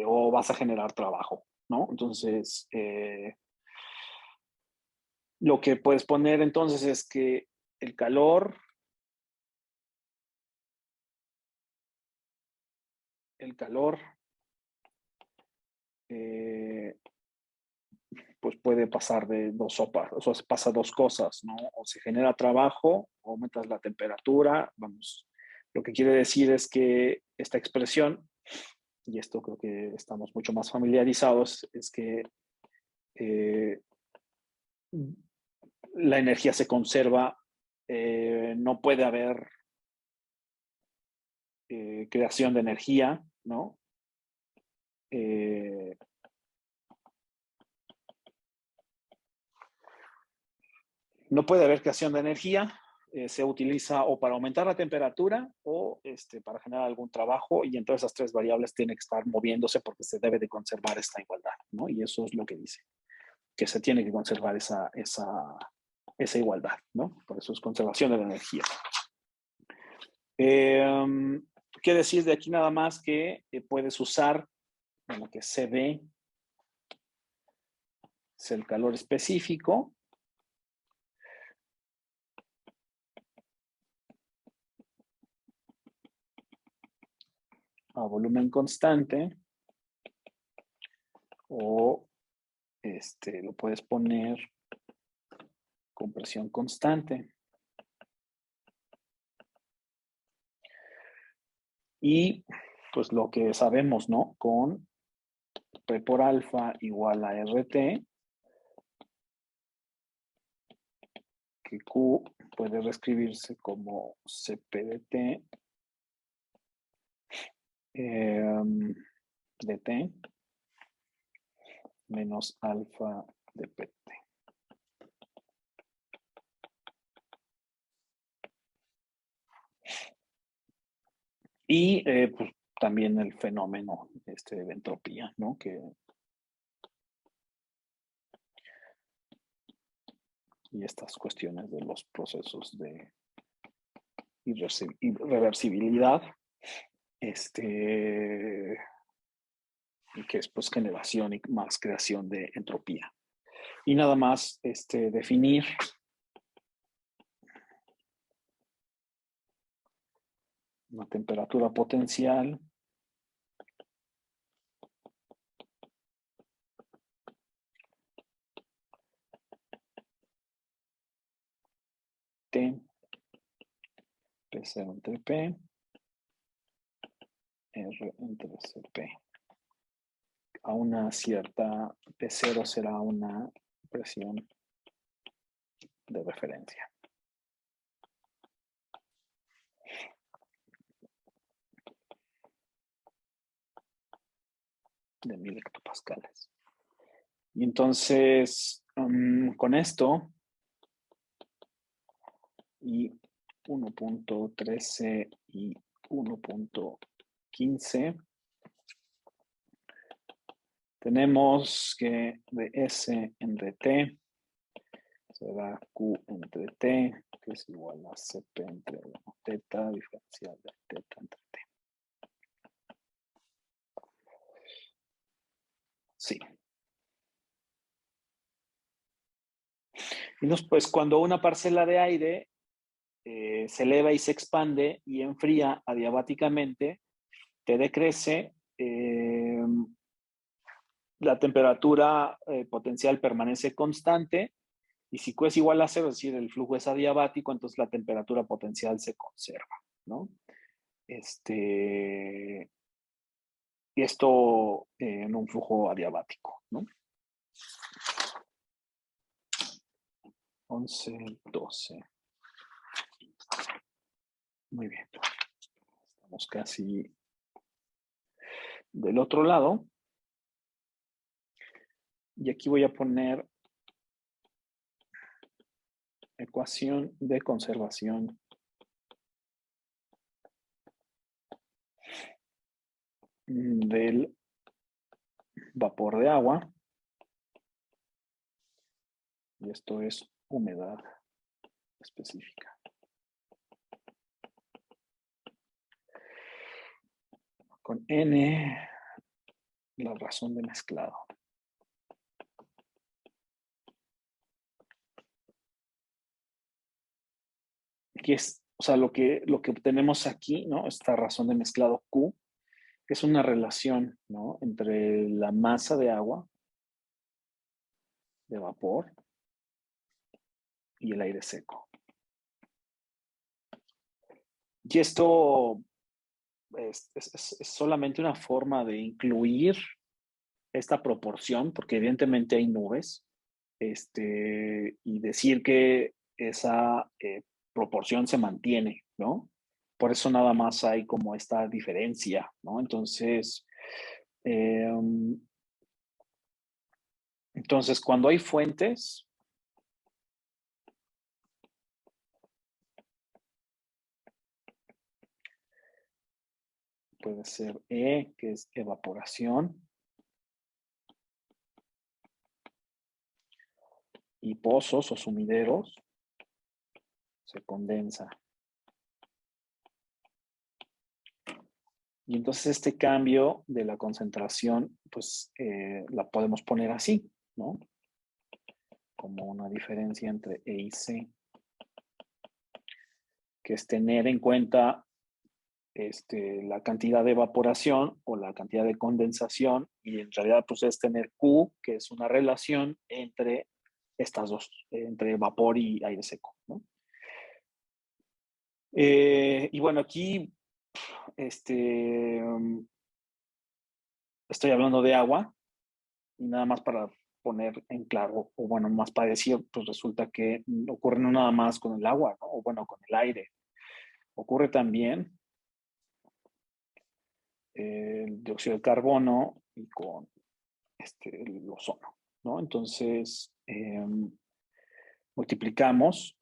o vas a generar trabajo, ¿no? Entonces, lo que puedes poner entonces es que el calor pues puede pasar de dos sopas, o sea, pasa dos cosas, ¿no? O se genera trabajo, o aumentas la temperatura, vamos. Lo que quiere decir es que esta expresión, y esto creo que estamos mucho más familiarizados, es que la energía se conserva, no puede haber creación de energía, ¿no? No puede haber creación de energía, se utiliza o para aumentar la temperatura o para generar algún trabajo, y entonces esas tres variables tienen que estar moviéndose porque se debe de conservar esta igualdad, ¿no? Y eso es lo que dice, que se tiene que conservar esa igualdad, ¿no? Por eso es conservación de la energía. ¿Qué decir de aquí nada más? Que puedes usar, bueno, que CB es el calor específico, a volumen constante, o lo puedes poner con presión constante. Y pues lo que sabemos, ¿no? Con P por alfa igual a RT, que Q puede reescribirse como CP de T de T menos alfa de PT. Y pues también el fenómeno de entropía, ¿no? Y estas cuestiones de los procesos de irreversibilidad, y que es pues generación y más creación de entropía. Y nada más definir una temperatura potencial T, P0 entre P, R entre CP. A una cierta P0 será una presión de referencia. De 1000 hectopascales. Y entonces, con esto, y 1.13 y 1.15, tenemos que de S entre T será Q entre T, que es igual a CP entre teta diferencial de teta entre T. Sí. Y pues cuando una parcela de aire se eleva y se expande y enfría adiabáticamente, T decrece, la temperatura potencial permanece constante, y si Q es igual a 0, es decir, el flujo es adiabático, entonces la temperatura potencial se conserva, ¿no? Y esto en un flujo adiabático, ¿no? 11, 12. Muy bien. Estamos casi del otro lado. Y aquí voy a poner ecuación de conservación del vapor de agua. Y esto es humedad específica. Con N, la razón de mezclado. Aquí es, o sea, lo que obtenemos aquí, ¿no? Esta razón de mezclado Q, que es una relación, ¿no? Entre la masa de agua de vapor y el aire seco. Y esto es solamente una forma de incluir esta proporción, porque evidentemente hay nubes, y decir que esa proporción se mantiene, ¿no? Por eso nada más hay como esta diferencia, ¿no? Entonces, cuando hay fuentes, puede ser E, que es evaporación, y pozos o sumideros, se condensa. Y entonces este cambio de la concentración, pues la podemos poner así, ¿no? Como una diferencia entre E y C, que es tener en cuenta la cantidad de evaporación o la cantidad de condensación, y en realidad pues es tener Q, que es una relación entre estas dos, entre vapor y aire seco, ¿no? Y bueno, aquí estoy hablando de agua, y nada más para poner en claro, o bueno, más para decir, pues resulta que ocurre no nada más con el agua, ¿no? O bueno, con el aire. Ocurre también el dióxido de carbono y con el ozono, ¿no? Entonces, multiplicamos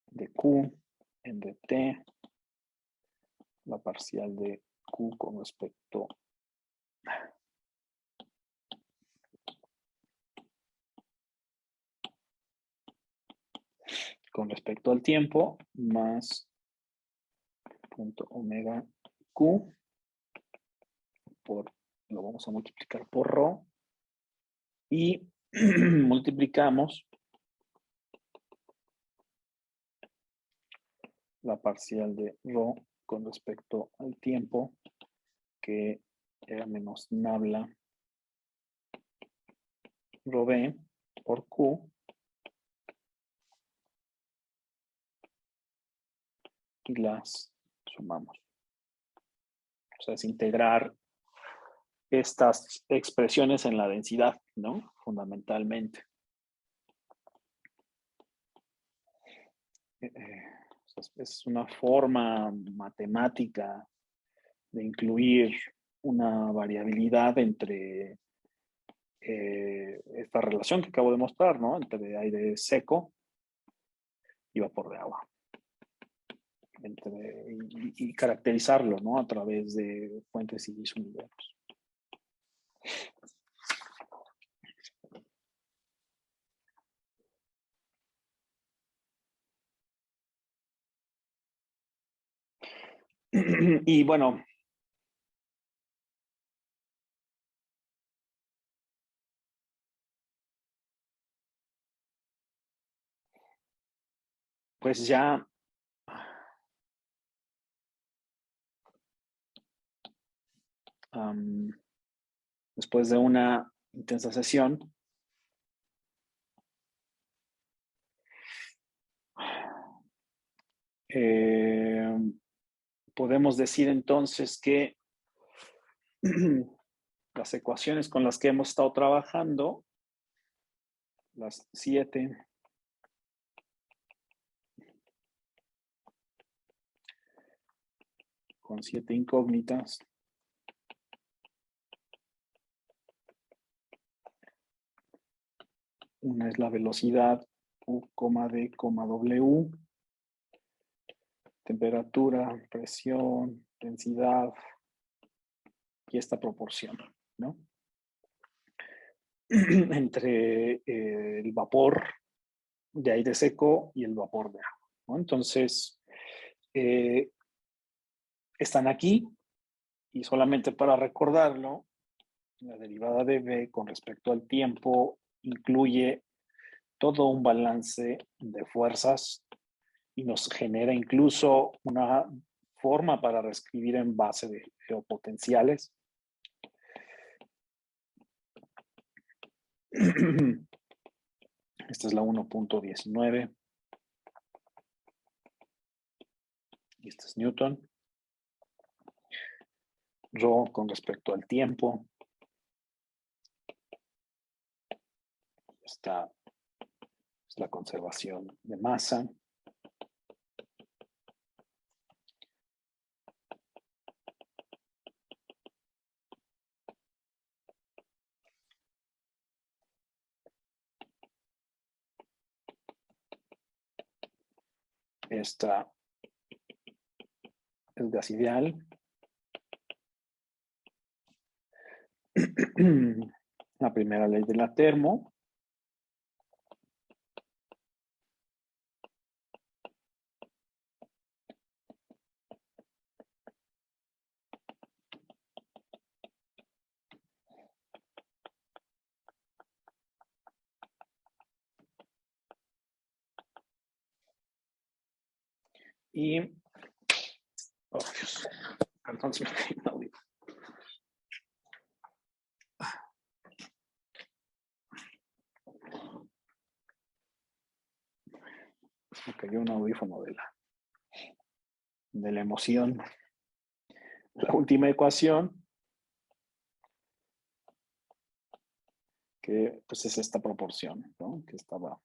de Q en dt la parcial de Q con respecto al tiempo, más punto omega Q lo vamos a multiplicar por ρ, y multiplicamos la parcial de ρ con respecto al tiempo, que era menos nabla ρb por Q, y las sumamos. O sea, es integrar estas expresiones en la densidad, ¿no? Fundamentalmente. Es una forma matemática de incluir una variabilidad entre esta relación que acabo de mostrar, ¿no? Entre aire seco y vapor de agua. Y caracterizarlo, ¿no? A través de fuentes y sumideros. Y bueno, pues ya después de una intensa sesión, podemos decir entonces que las ecuaciones con las que hemos estado trabajando, las 7, con 7 incógnitas, una es la velocidad U, D, W, temperatura, presión, densidad y esta proporción, ¿no? Entre el vapor de aire seco y el vapor de agua, ¿no? Entonces, están aquí, y solamente para recordarlo, la derivada de V con respecto al tiempo incluye todo un balance de fuerzas y nos genera incluso una forma para reescribir en base de geopotenciales. Esta es la 1.19. Y esta es Newton. Rho con respecto al tiempo. Esta es la conservación de masa. Esta es gas ideal. La primera ley de la termo. Y, oh Dios, perdón, se me cayó un audio. Se me cayó un audífono de la emoción. La última ecuación, que pues es esta proporción, ¿no? Que estaba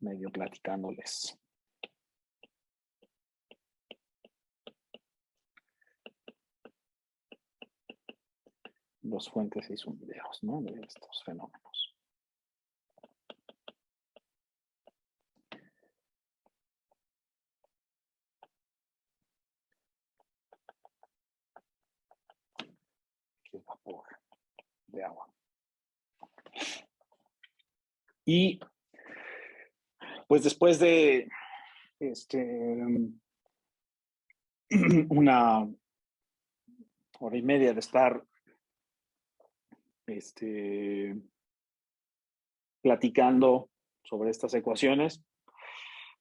medio platicándoles. Los Fuentes hizo videos, ¿no? De estos fenómenos. Aquí es vapor de agua. Y pues después de una hora y media de estar platicando sobre estas ecuaciones,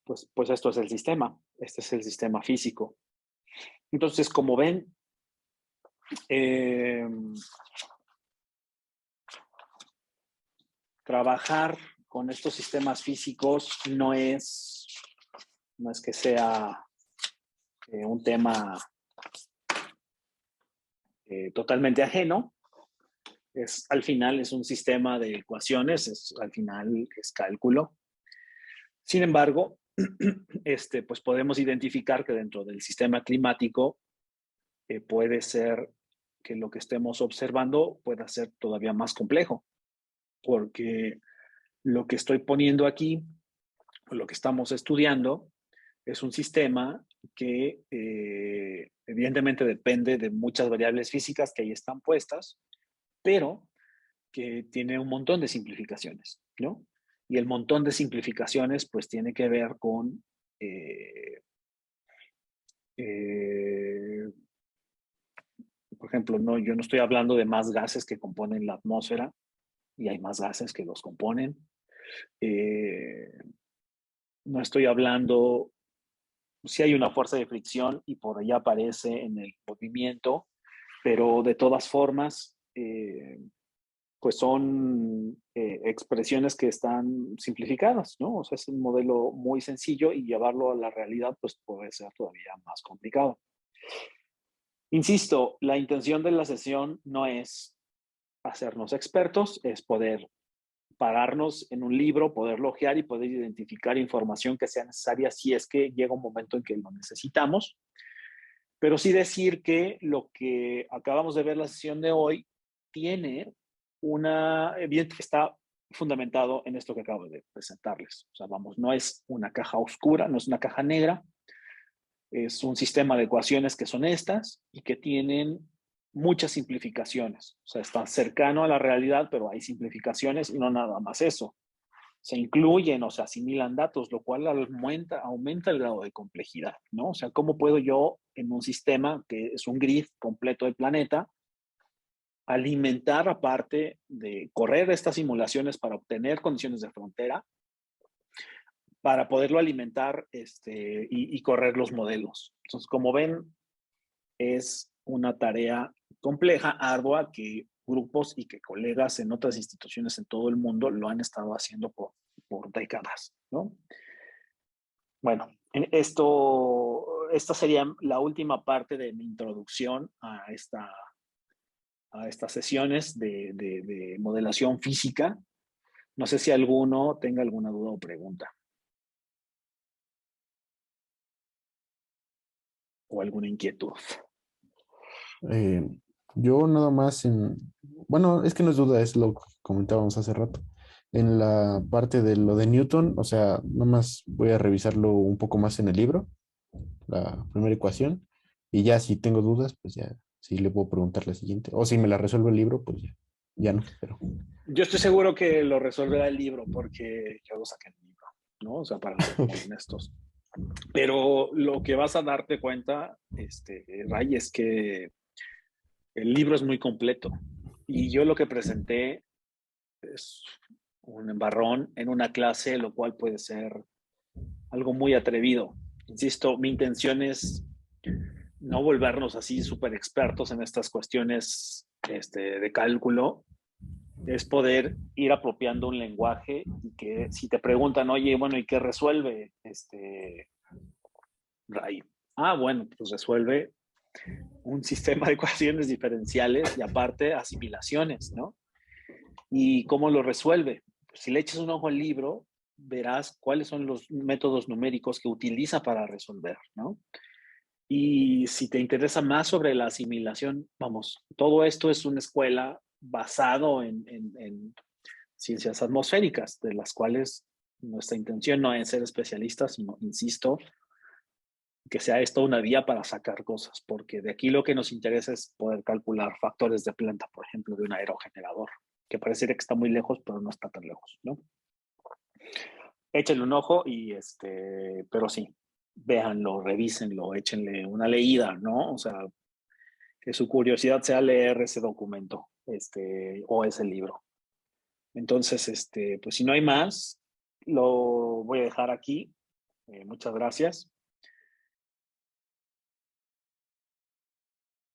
pues esto es el sistema. Este es el sistema físico. Entonces, como ven, trabajar con estos sistemas físicos no es que sea un tema totalmente ajeno. Al final es un sistema de ecuaciones, al final es cálculo. Sin embargo, pues podemos identificar que dentro del sistema climático puede ser que lo que estemos observando pueda ser todavía más complejo, porque lo que estoy poniendo aquí, lo que estamos estudiando, es un sistema que evidentemente depende de muchas variables físicas que ahí están puestas, pero que tiene un montón de simplificaciones, ¿no? Y el montón de simplificaciones pues tiene que ver con por ejemplo, yo no estoy hablando de más gases que componen la atmósfera, y hay más gases que los componen. No estoy hablando, si hay una fuerza de fricción y por allá aparece en el movimiento, pero de todas formas, pues son expresiones que están simplificadas, ¿no? O sea, es un modelo muy sencillo y llevarlo a la realidad, pues puede ser todavía más complicado. Insisto, la intención de la sesión no es hacernos expertos, es poder pararnos en un libro, poder loguear y poder identificar información que sea necesaria si es que llega un momento en que lo necesitamos. Pero sí decir que lo que acabamos de ver la sesión de hoy tiene evidente que está fundamentado en esto que acabo de presentarles. O sea, vamos, no es una caja oscura, no es una caja negra, es un sistema de ecuaciones que son estas y que tienen muchas simplificaciones. O sea, está cercano a la realidad, pero hay simplificaciones y no nada más eso. Se incluyen o se asimilan datos, lo cual aumenta el grado de complejidad, ¿no? O sea, ¿cómo puedo yo en un sistema que es un grid completo del planeta alimentar, aparte de correr estas simulaciones para obtener condiciones de frontera, para poderlo alimentar y correr los modelos? Entonces, como ven, es una tarea compleja, ardua, que grupos y que colegas en otras instituciones en todo el mundo lo han estado haciendo por décadas, ¿no? Bueno, esta sería la última parte de mi introducción a estas sesiones de modelación física. No sé si alguno tenga alguna duda o pregunta. O alguna inquietud. Eh, yo nada más bueno, es que no es duda, es lo que comentábamos hace rato. En la parte de lo de Newton, o sea, nada más voy a revisarlo un poco más en el libro, la primera ecuación, y ya si tengo dudas, pues ya sí le puedo preguntar la siguiente. O si me la resuelve el libro, pues ya no, pero Yo estoy seguro que lo resolverá el libro porque yo lo saqué en el libro, ¿no? O sea, para ser ok. honestos. Pero lo que vas a darte cuenta, Ray, es que el libro es muy completo. Y yo lo que presenté es un embarrón en una clase, lo cual puede ser algo muy atrevido. Insisto, mi intención es no volvernos así súper expertos en estas cuestiones de cálculo, es poder ir apropiando un lenguaje y que si te preguntan, oye, bueno, ¿y qué resuelve Ray? Ah, bueno, pues resuelve un sistema de ecuaciones diferenciales y aparte asimilaciones, ¿no? ¿Y cómo lo resuelve? Pues si le echas un ojo al libro, verás cuáles son los métodos numéricos que utiliza para resolver, ¿no? Y si te interesa más sobre la asimilación, vamos, todo esto es una escuela basado en ciencias atmosféricas, de las cuales nuestra intención no es ser especialistas, sino, insisto, que sea esto una vía para sacar cosas, porque de aquí lo que nos interesa es poder calcular factores de planta, por ejemplo, de un aerogenerador, que parecería que está muy lejos, pero no está tan lejos, ¿no? Échenle un ojo pero sí, véanlo, revísenlo, échenle una leída, ¿no? O sea, que su curiosidad sea leer ese documento, o ese libro. Entonces, pues si no hay más, lo voy a dejar aquí. Muchas gracias.